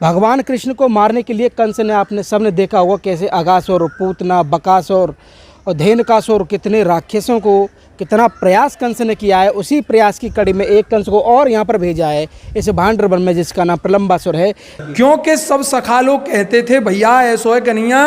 भगवान कृष्ण को मारने के लिए कंस ने, आपने सबने देखा होगा कैसे अगासुर, पूतना, बकासुर और धेनुकासुर, कितने राक्षसों को कितना प्रयास कंस ने किया है। उसी प्रयास की कड़ी में एक कंस को और यहाँ पर भेजा है इस भांडर वन में, जिसका नाम प्रलंबासुर है। क्योंकि सब सखा लोग कहते थे भैया ऐसो है कन्हैया,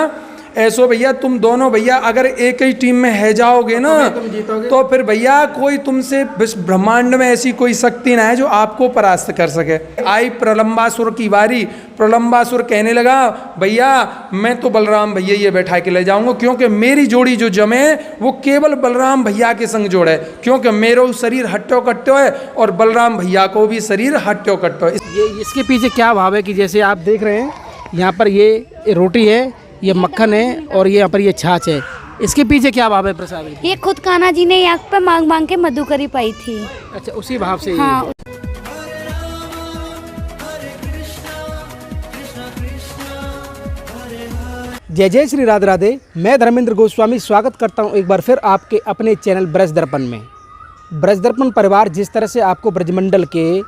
ऐसो भैया तुम दोनों भैया अगर एक ही टीम में है जाओगे ना तो फिर भैया कोई तुमसे ब्रह्मांड में ऐसी कोई शक्ति ना है जो आपको परास्त कर सके। आई प्रलंबासुर की बारी। प्रलंबासुर कहने लगा भैया मैं तो बलराम भैया ये बैठा के ले जाऊंगा, क्योंकि मेरी जोड़ी जो जमे वो केवल बलराम भैया के संग जोड़ है, क्योंकि मेरो शरीर हट्टो कट्टो है और बलराम भैया को भी शरीर हट्टो कट्टो है। ये इसके पीछे क्या भाव है कि जैसे आप देख रहे हैं यहाँ पर ये रोटी है, ये मक्खन है और ये यहाँ पर ये छाछ है, इसके पीछे क्या भाव है प्रसाद? ये खुद कान्हा जी ने यहाँ पे मांग मांग के मधुकरी पाई थी। अच्छा, उसी भाव से। हाँ। जय जय श्री राधे राधे। मैं धर्मेंद्र गोस्वामी स्वागत करता हूँ एक बार फिर आपके अपने चैनल ब्रज दर्पण में। ब्रज दर्पण परिवार जिस तरह से आपको ब्रजमंडल के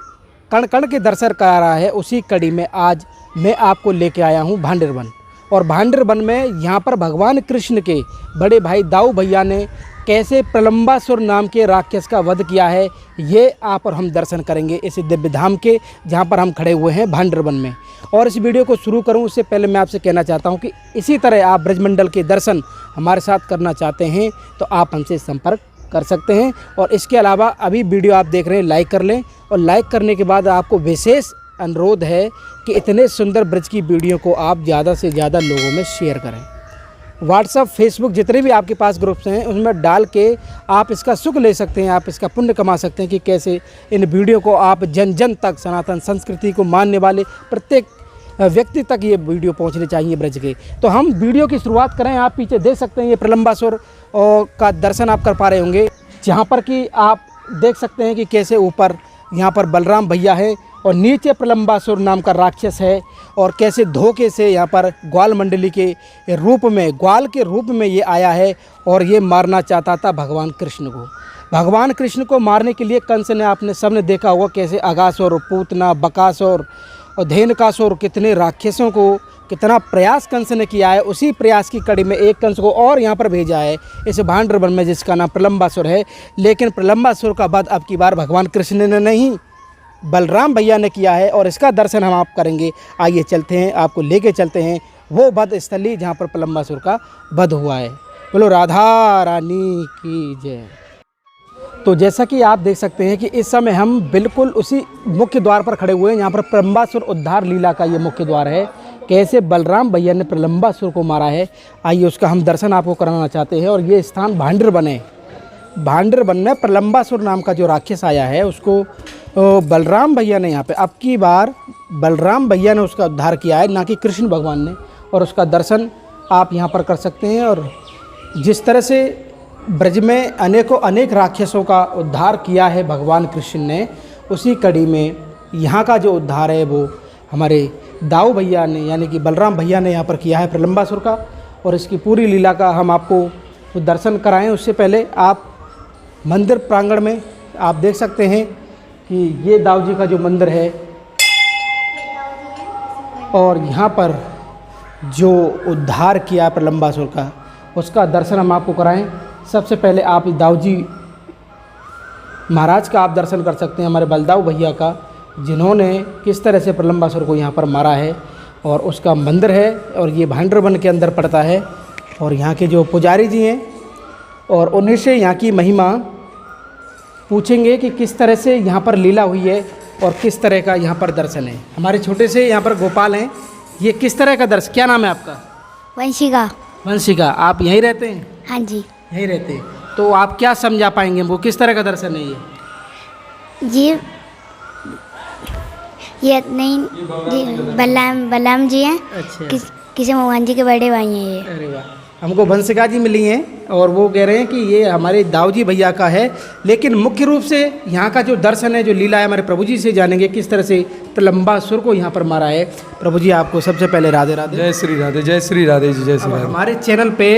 कण कण के दर्शन करा रहा है, उसी कड़ी में आज मैं आपको लेके आया हूँ भांडर वन। और भांडर वन में यहाँ पर भगवान कृष्ण के बड़े भाई दाऊ भैया ने कैसे प्रलंबासुर नाम के राक्षस का वध किया है, ये आप और हम दर्शन करेंगे इस दिव्य धाम के, जहाँ पर हम खड़े हुए हैं भांडर वन में। और इस वीडियो को शुरू करूँ उससे पहले मैं आपसे कहना चाहता हूँ कि इसी तरह आप ब्रजमंडल के दर्शन हमारे साथ करना चाहते हैं तो आप हमसे संपर्क कर सकते हैं। और इसके अलावा अभी वीडियो आप देख रहे हैं लाइक कर लें, और लाइक करने के बाद आपको विशेष अनुरोध है कि इतने सुंदर ब्रज की वीडियो को आप ज़्यादा से ज़्यादा लोगों में शेयर करें। व्हाट्सअप, फेसबुक जितने भी आपके पास ग्रुप्स हैं उसमें डाल के आप इसका सुख ले सकते हैं, आप इसका पुण्य कमा सकते हैं कि कैसे इन वीडियो को आप जन जन तक, सनातन संस्कृति को मानने वाले प्रत्येक व्यक्ति तक ये वीडियो पहुंचने चाहिए ब्रज के। तो हम वीडियो की शुरुआत करें। आप पीछे देख सकते हैं ये प्रलंबासुर का दर्शन आप कर पा रहे होंगे, जहाँ पर कि आप देख सकते हैं कि कैसे ऊपर यहाँ पर बलराम भैया है और नीचे प्रलंबासुर नाम का राक्षस है, और कैसे धोखे से यहाँ पर ग्वाल मंडली के रूप में, ग्वाल के रूप में ये आया है और ये मारना चाहता था भगवान कृष्ण को। भगवान कृष्ण को मारने के लिए कंस ने, आपने सबने देखा होगा कैसे अगासुर, पूतना, बकासुर और धेनुकासुर, कितने राक्षसों को कितना प्रयास कंस ने किया है। उसी प्रयास की कड़ी में एक कंस को और यहाँ पर भेजा है इस भांडर वन में, जिसका नाम प्रलंबासुर है। लेकिन प्रलंबासुर का वध अब की बार भगवान कृष्ण ने नहीं, बलराम भैया ने किया है, और इसका दर्शन हम आप करेंगे। आइए चलते हैं, आपको लेके चलते हैं वो वध स्थली जहाँ पर प्रलंबासुर का वध हुआ है। बोलो राधा रानी की जय। तो जैसा कि आप देख सकते हैं कि इस समय हम बिल्कुल उसी मुख्य द्वार पर खड़े हुए हैं। यहाँ पर प्रलंबासुर उद्धार लीला का ये मुख्य द्वार है, कैसे बलराम भैया ने प्रलंबासुर को मारा है। आइए उसका हम दर्शन आपको कराना चाहते हैं। और ये स्थान भांडर वन है। भांडर वन में प्रलंबासुर नाम का जो राक्षस आया है उसको बलराम भैया ने, यहाँ पे अब की बार बलराम भैया ने उसका उद्धार किया है, ना कि कृष्ण भगवान ने। और उसका दर्शन आप यहाँ पर कर सकते हैं। और जिस तरह से ब्रज में अनेक राक्षसों का उद्धार किया है भगवान कृष्ण ने, उसी कड़ी में यहाँ का जो उद्धार है वो हमारे दाऊ भैया ने, यानी कि बलराम भैया ने यहाँ पर किया है प्रलंबासुर का। और इसकी पूरी लीला का हम आपको दर्शन कराएं उससे पहले आप मंदिर प्रांगण में आप देख सकते हैं कि ये दाऊ जी का जो मंदिर है, और यहाँ पर जो उद्धार किया प्रलंबासुर का उसका दर्शन हम आपको कराएं। सबसे पहले आप दाऊ जी महाराज का आप दर्शन कर सकते हैं, हमारे बलदाऊ भैया का, जिन्होंने किस तरह से प्रलंबासुर को यहाँ पर मारा है। और उसका मंदिर है, और ये भांडर वन के अंदर पड़ता है। और यहाँ के जो पुजारी जी हैं, और उन्हीं से यहाँ की महिमा पूछेंगे कि किस तरह से यहाँ पर लीला हुई है और किस तरह का यहाँ पर दर्शन है। हमारे छोटे से यहाँ पर गोपाल हैं, ये किस तरह का दर्शन, क्या नाम है आपका? वंशिका। वंशिका, आप यहीं रहते हैं? हाँ जी, यहीं रहते हैं। तो आप क्या समझा पाएंगे वो किस तरह का दर्शन है ये नहीं जी, बलराम जी हैं। अच्छा। किसी भगवान जी के बड़े भाई हैं ये। अरे वाह, हमको वंशिका जी मिली हैं और वो कह रहे हैं कि ये हमारे दाऊ जी भैया का है। लेकिन मुख्य रूप से यहाँ का जो दर्शन है, जो लीला है, हमारे प्रभु जी से जानेंगे किस तरह से प्रलंबासुर को यहाँ पर मारा है। प्रभु जी आपको सबसे पहले राधे राधे। जय श्री राधे, जय श्री राधे जी, जय श्री राधे। हमारे चैनल पे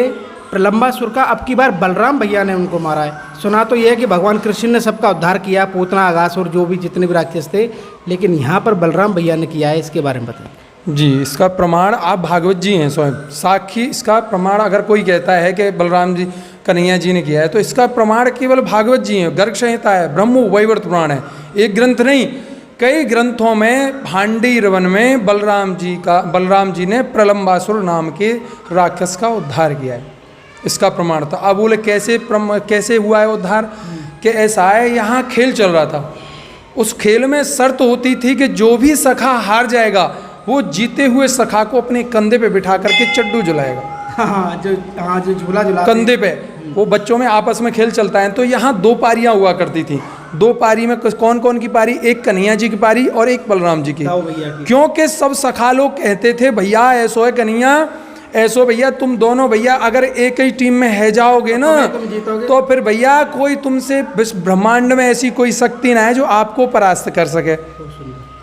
प्रलंबासुर का अब की बार बलराम भैया ने उनको मारा है। सुना तो ये है कि भगवान कृष्ण ने सबका उद्धार किया, पूतना, अगासुर, जो भी जितने भी राक्षस थे, लेकिन यहाँ पर बलराम भैया ने किया है। इसके बारे में बताएं। जी, इसका प्रमाण आप भागवत जी हैं स्वयं साक्षी। इसका प्रमाण अगर कोई कहता है कि बलराम जी कन्हैया जी ने किया है, तो इसका प्रमाण केवल भागवत जी हैं। गर्ग संहिता है, ब्रह्म वैवर्त पुराण है, एक ग्रंथ नहीं, कई ग्रंथों में भांडीर वन में बलराम जी ने प्रलंबासुर नाम के राक्षस का उद्धार किया है, इसका प्रमाण था। अब बोले कैसे हुआ है उद्धार? कि ऐसा है, यहाँ खेल चल रहा था, उस खेल में शर्त होती थी कि जो भी सखा हार जाएगा वो जीते हुए सखा को अपने कंधे पे बिठा करके चड्डू झुलाएगा। जो झूला झूला कंधे पे, वो बच्चों में आपस में खेल चलता है। तो यहाँ 2 पारियां हुआ करती थी। 2 पारी में कौन कौन की पारी? एक कन्हैया जी की पारी और एक बलराम जी की। क्योंकि सब सखा लोग कहते थे भैया ऐसो है कन्हैया, ऐसो भैया तुम दोनों भैया अगर एक ही टीम में है जाओगे ना तो फिर भैया कोई तुमसे ब्रह्मांड में ऐसी कोई शक्ति ना है जो आपको परास्त कर सके।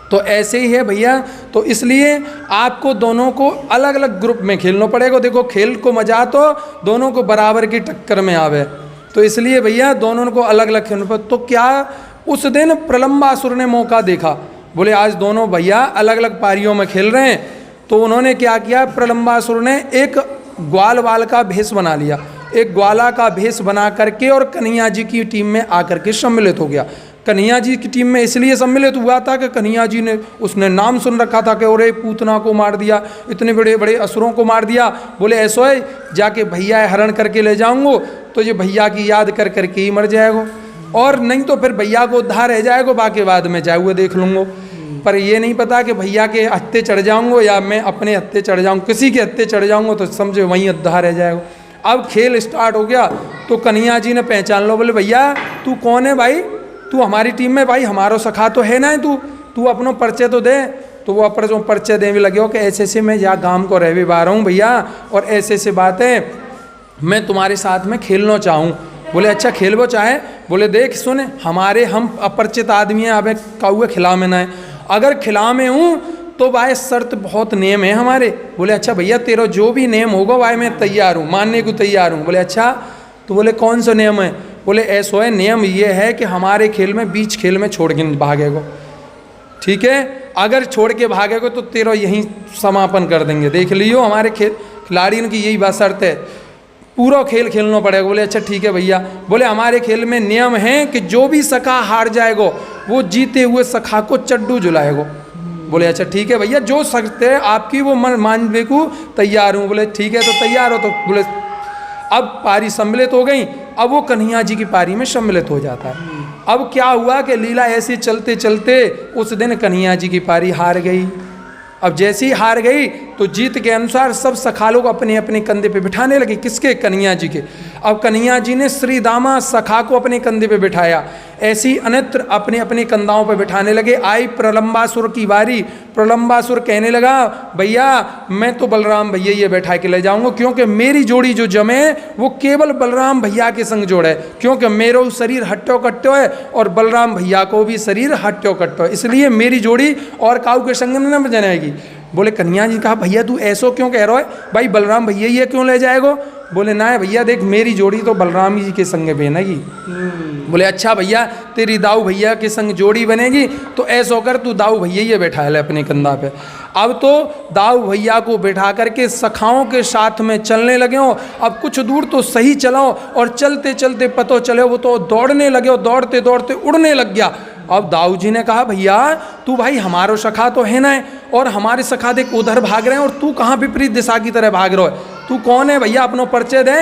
तो ऐसे ही है भैया, तो इसलिए आपको दोनों को अलग अलग ग्रुप में खेलना पड़ेगा। देखो खेल को मजा तो दोनों को बराबर की टक्कर में आवे, तो इसलिए भैया दोनों को अलग अलग खेलना पड़े। तो क्या उस दिन प्रलंबासुर ने मौका देखा, बोले आज दोनों भैया अलग अलग पारियों में खेल रहे हैं, तो उन्होंने क्या किया, प्रलंबासुर ने एक ग्वाल वाल का भेष बना लिया, एक ग्वाला का भेष बना करके और कन्हैया जी की टीम में आकर के सम्मिलित हो गया। कन्हैया जी की टीम में इसलिए सम्मिलित हुआ था कि कन्हैया जी ने उसने नाम सुन रखा था कि अरे पूतना को मार दिया, इतने बड़े बड़े असुरों को मार दिया। बोले ऐसो है जाके भैया हरण करके ले जाऊंगो तो ये भैया की याद कर करके ही मर जाएगो, और नहीं तो फिर भैया को उद्धार रह जाएगो, बाकी बाद में जाए हुए देख लूँगो। पर ये नहीं पता कि भैया के हत्थे चढ़ जाऊंगो या मैं अपने हत्थे चढ़ जाऊँ, किसी के हत्थे चढ़ जाऊंगो तो समझे वहीं उद्धार रह जाएगा। अब खेल स्टार्ट हो गया तो कन्हैया जी ने पहचान लो, बोले भैया तू कौन है भाई, तू हमारी टीम में भाई हमारो सखा तो है ना, तू अपनो परिचय तो दे। तो वो अपर जो परिचय देने लगे हो कि ऐसे ऐसे मैं यहाँ गांव को रह भी पा रहा हूँ भैया, और ऐसे ऐसे बातें मैं तुम्हारे साथ में खेलना चाहूँ। बोले अच्छा खेल वो चाहे? बोले देख सुन, हम अपरिचित आदमी हैं, अब काउए खिला में ना है, अगर खिला में हूँ तो भाई शर्त बहुत नियम है हमारे। बोले अच्छा भैया तेरा जो भी नियम होगा भाई मैं तैयार हूँ, मानने को तैयार हूँ। बोले अच्छा, तो बोले कौन सा नियम है? बोले ऐसा है, नियम ये है कि हमारे खेल में बीच खेल में छोड़ के भागेगो, ठीक है, अगर छोड़ के भागेगो तो तेरा यहीं समापन कर देंगे, देख लियो हमारे खिलाड़ियों की यही बात शर्त है, पूरा खेल खेलना पड़ेगा। बोले अच्छा ठीक है भैया। बोले हमारे खेल में नियम है कि जो भी सखा हार जाएगो वो जीते हुए सखा को चड्डू झुलाएगो। बोले अच्छा ठीक है भैया, जो शर्त है आपकी वो मानने को तैयार हूँ। बोले ठीक है, तो तैयार हो? तो बोले अब पारी सम्मिलित हो गई, अब वो कन्हैया जी की पारी में सम्मिलित हो जाता है। अब क्या हुआ कि लीला ऐसे चलते चलते उस दिन कन्हैया जी की पारी हार गई। अब जैसे ही हार गई तो जीत के अनुसार सब सखा लोग अपने अपने कंधे पे बिठाने लगे, किसके? कन्हैया जी के। अब कन्हैया जी ने श्री दामा सखा को अपने कंधे पे बिठाया, ऐसी अन्यत्र अपने अपने कंधाओं पे बिठाने लगे। आई प्रलंबासुर की बारी, प्रलंबासुर कहने लगा भैया मैं तो बलराम भैया ये बैठा के ले जाऊंगा, क्योंकि मेरी जोड़ी जो जमे वो केवल बलराम भैया के संग जोड़ है, क्योंकि मेरो शरीर हट्टो कट्टो है और बलराम भैया को भी शरीर हट्टो कट्टो है, इसलिए मेरी जोड़ी और काऊ के संग में न जाएगी। बोले कन्हैया जी कहा भैया तू ऐसो क्यों कह रहा है भाई, बलराम भैया ये क्यों ले जाएगो? बोले ना भैया देख मेरी जोड़ी तो बलराम जी के संग बनेगी। बोले अच्छा भैया तेरी दाऊ भैया के संग जोड़ी बनेगी तो ऐसा कर तू दाऊ भैया ये बैठा ले अपने कंधा पे। अब तो दाऊ भैया को बैठा करके सखाओं के साथ में चलने लगे हो। अब कुछ दूर तो सही चलाओ और चलते चलते पतो चले वो तो दौड़ने लगे हो, दौड़ते दौड़ते उड़ने लग गया। अब दाऊ जी ने कहा भैया तू भाई हमारो सखा तो है ना, और हमारे सखा देख उधर भाग रहे हैं और तू कहाँ विपरीत दिशा की तरह भाग रहे हो, तू कौन है भैया अपनो परिचय दे।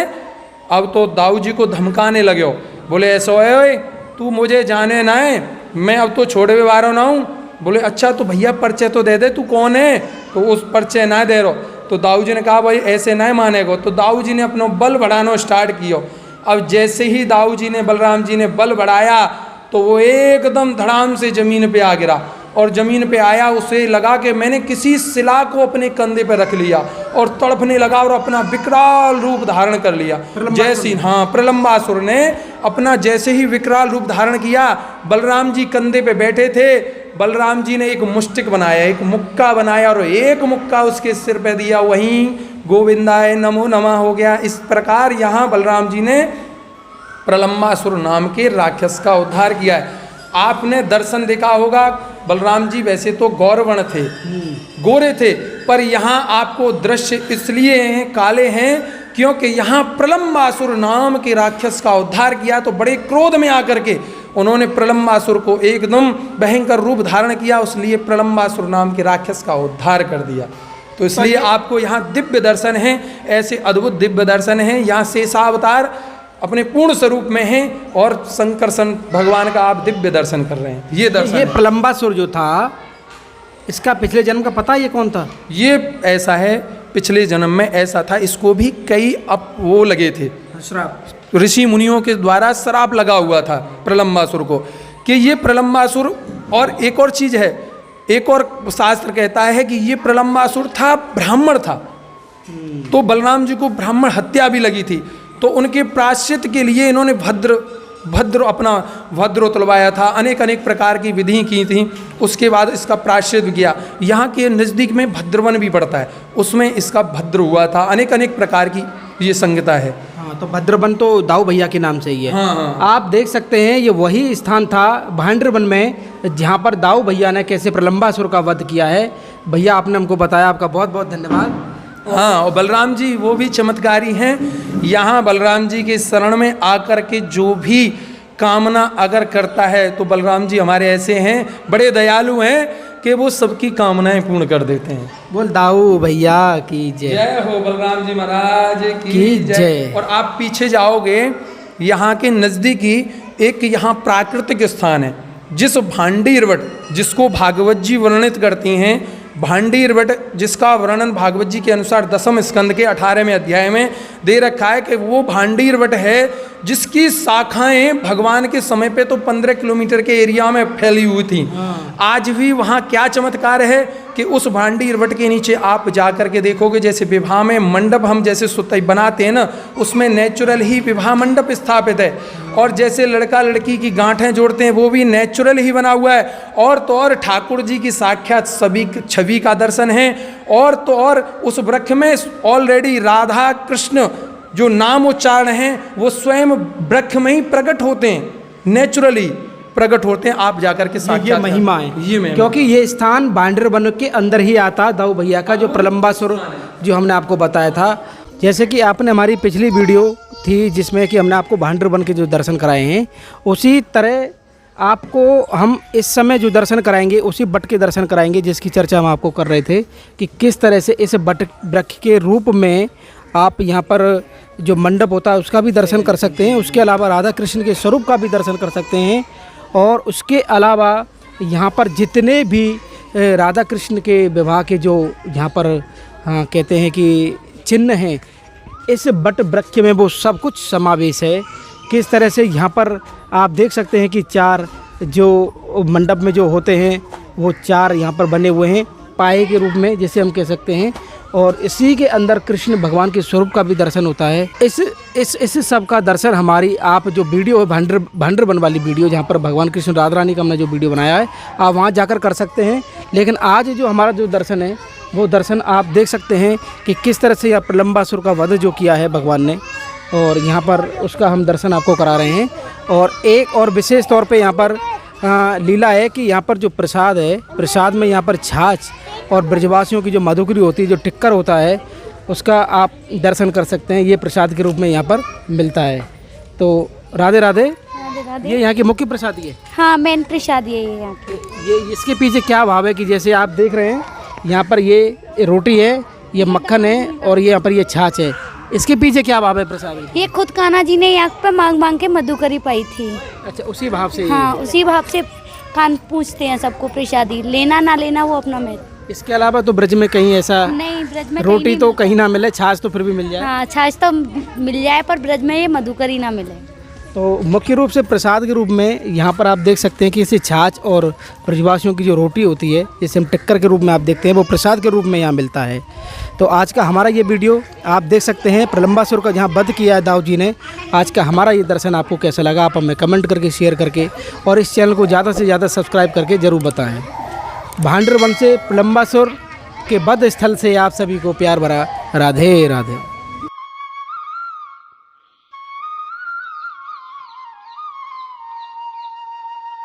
अब तो दाऊ जी को धमकाने लगे हो। बोले ऐसा है तू मुझे जाने ना है, मैं अब तो छोड़े वारों ना हूँ। बोले अच्छा तो भैया परिचय तो दे दे, तू कौन है? तो उस परिचय ना दे रहो। तो दाऊ जी ने कहा भाई ऐसे ना मानेगो। तो दाऊ जी ने अपना बल बढ़ाना स्टार्ट किया। अब जैसे ही दाऊ जी ने बलराम जी ने बल बढ़ाया तो वो एकदम धड़ाम से जमीन पे आ गिरा, और ज़मीन पे आया उसे लगा कि मैंने किसी शिला को अपने कंधे पे रख लिया, और तड़पने लगा और अपना विकराल रूप धारण कर लिया। जैसे प्रलंबासुर ने अपना जैसे ही विकराल रूप धारण किया, बलराम जी कंधे पे बैठे थे, बलराम जी ने एक मुष्टिक बनाया, एक मुक्का बनाया और एक मुक्का उसके सिर पे दिया, वहीं गोविंदाय नमो नमः हो गया। इस प्रकार यहाँ बलराम जी ने प्रलंबासुर नाम के राक्षस का उद्धार किया है। आपने दर्शन देखा होगा, बलराम जी वैसे तो गौरवर्ण थे, गोरे थे, पर यहाँ आपको दृश्य इसलिए हैं काले हैं क्योंकि यहाँ प्रलंबासुर नाम के राक्षस का उद्धार किया, तो बड़े क्रोध में आकर के उन्होंने प्रलंबासुर को एकदम भयंकर रूप धारण किया, इसलिए प्रलंबासुर नाम के राक्षस का उद्धार कर दिया। तो इसलिए आपको यहाँ दिव्य दर्शन हैं, ऐसे अद्भुत दिव्य दर्शन हैं। यहाँ शेषावतार अपने पूर्ण स्वरूप में हैं और शंकरसन भगवान का आप दिव्य दर्शन कर रहे हैं। ये दर्शन ये है। प्रलंबासुर जो था, इसका पिछले जन्म का पता है ये कौन था? ये ऐसा है, पिछले जन्म में ऐसा था, इसको भी कई वो लगे थे, श्राप। ऋषि मुनियों के द्वारा श्राप लगा हुआ था प्रलंबासुर को कि ये प्रलंबासुर। और एक और चीज़ है, एक और शास्त्र कहता है कि ये प्रलंबासुर था, ब्राह्मण था, तो बलराम जी को ब्राह्मण हत्या भी लगी थी, तो उनके प्रायश्चित के लिए इन्होंने भद्र अपना भद्र उतलवाया था, अनेक अनेक प्रकार की विधि की थी, उसके बाद इसका प्रायश्चित किया। यहाँ के नज़दीक में भद्रवन भी पड़ता है, उसमें इसका भद्र हुआ था, अनेक अनेक प्रकार की ये संगता है। हाँ, तो भद्रवन तो दाऊ भैया के नाम से ही है। हाँ। आप देख सकते हैं ये वही स्थान था भांड्रवन में जहाँ पर दाऊ भैया ने कैसे प्रलंबासुर का वध किया है। भैया आपने हमको बताया, आपका बहुत बहुत धन्यवाद। हाँ, और बलराम जी वो भी चमत्कारी हैं। यहाँ बलराम जी के शरण में आकर के जो भी कामना अगर करता है तो बलराम जी हमारे ऐसे हैं, बड़े दयालु हैं कि वो सबकी कामनाएं पूर्ण कर देते हैं। बोल दाऊ भैया की जय। जय हो बलराम जी महाराज की की जय। जय। और आप पीछे जाओगे, यहाँ के नज़दीकी एक यहाँ प्राकृतिक स्थान है, जिस भांडीरवट जिसको भागवत जी वर्णित करती हैं, भांडीरवट जिसका वर्णन भागवत जी के अनुसार 10वें स्कंद के 18वें अध्याय में दे रखा है कि वो भांडीरवट है जिसकी शाखाएं भगवान के समय पे तो 15 किलोमीटर के एरिया में फैली हुई थी। आज भी वहाँ क्या चमत्कार है कि उस भांडीरवट के नीचे आप जा कर के देखोगे, जैसे विवाह में मंडप हम जैसे सुतई बनाते हैं ना, उसमें नेचुरल ही विवाह मंडप स्थापित है, और जैसे लड़का लड़की की गांठें जोड़ते हैं वो भी नेचुरल ही बना हुआ है। और तो और ठाकुर जी की साक्षात सभी छवि का दर्शन है। और तो और उस वृक्ष में ऑलरेडी राधा कृष्ण जो नाम उच्चारण हैं वो स्वयं वृक्ष में ही प्रकट होते हैं, नेचुरली प्रकट होते हैं। आप जाकर के साक्षात ये महिमा है, ये महिमा, क्योंकि ये स्थान भांड्रवन के अंदर ही आता दाऊ भैया का, जो प्रलंबासुर जो हमने आपको बताया था। जैसे कि आपने हमारी पिछली वीडियो थी जिसमें कि हमने आपको भांड्रवन के जो दर्शन कराए हैं, उसी तरह आपको हम इस समय जो दर्शन कराएंगे उसी बट के दर्शन कराएंगे जिसकी चर्चा हम आपको कर रहे थे कि किस तरह से इस बट वृक्ष के रूप में आप यहाँ पर जो मंडप होता है उसका भी दर्शन कर सकते हैं। उसके अलावा राधा कृष्ण के स्वरूप का भी दर्शन कर सकते हैं। और उसके अलावा यहाँ पर जितने भी राधा कृष्ण के विवाह के जो यहाँ पर कहते हैं कि चिन्ह हैं, इस बट वृक्ष में वो सब कुछ समावेश है। किस तरह से यहाँ पर आप देख सकते हैं कि 4 जो मंडप में जो होते हैं वो 4 यहाँ पर बने हुए हैं पाए के रूप में, जैसे हम कह सकते हैं। और इसी के अंदर कृष्ण भगवान के स्वरूप का भी दर्शन होता है। इस सब का दर्शन हमारी आप जो वीडियो है भांड्रवन वाली वीडियो, जहाँ पर भगवान कृष्ण राधा रानी का हमने जो वीडियो बनाया है, आप वहाँ जाकर कर सकते हैं। लेकिन आज जो हमारा जो दर्शन है वो दर्शन आप देख सकते हैं कि किस तरह से यह प्रलंबासुर का वध जो किया है भगवान ने, और यहाँ पर उसका हम दर्शन आपको करा रहे हैं। और एक और विशेष तौर पे यहाँ पर लीला है कि यहाँ पर जो प्रसाद है, प्रसाद में यहाँ पर छाछ और ब्रजवासियों की जो मधुकरी होती है, जो टिक्कर होता है, उसका आप दर्शन कर सकते हैं। ये प्रसाद के रूप में यहाँ पर मिलता है। तो राधे राधे। ये यहाँ की मुख्य प्रसाद है। हाँ, मेन प्रसाद ये है यहाँ की। ये इसके पीछे क्या भाव है कि जैसे आप देख रहे हैं यहाँ पर ये रोटी है, ये मक्खन है और ये यहाँ पर ये छाछ है, इसके पीछे क्या भाव है प्रसाद? ये खुद कान्हा जी ने यहाँ पे मांग मांग के मधुकरी पाई थी। अच्छा, उसी भाव से? हाँ, उसी भाव से कान पूछते हैं सबको प्रसादी, लेना ना लेना वो अपना में। इसके अलावा तो ब्रज में कहीं ऐसा नहीं, ब्रज में रोटी तो कहीं ना मिले, छाछ तो फिर भी मिल जाए। हाँ, छाछ तो मिल जाए पर ब्रज में ये मधुकरी ना मिले। तो मुख्य रूप से प्रसाद के रूप में यहाँ पर आप देख सकते हैं कि इसे छाछ और ब्रजवासियों की जो रोटी होती है, जिसे हम टिक्कर के रूप में आप देखते हैं, वो प्रसाद के रूप में यहाँ मिलता है। तो आज का हमारा ये वीडियो आप देख सकते हैं, प्रलंबासुर का जहाँ वध किया है दाऊ जी ने। आज का हमारा ये दर्शन आपको कैसा लगा, आप हमें कमेंट करके, शेयर करके और इस चैनल को ज़्यादा से ज़्यादा सब्सक्राइब करके ज़रूर बताएँ। भांड्रवन से प्रलंबासुर के वध स्थल से आप सभी को प्यार भरा राधे राधे।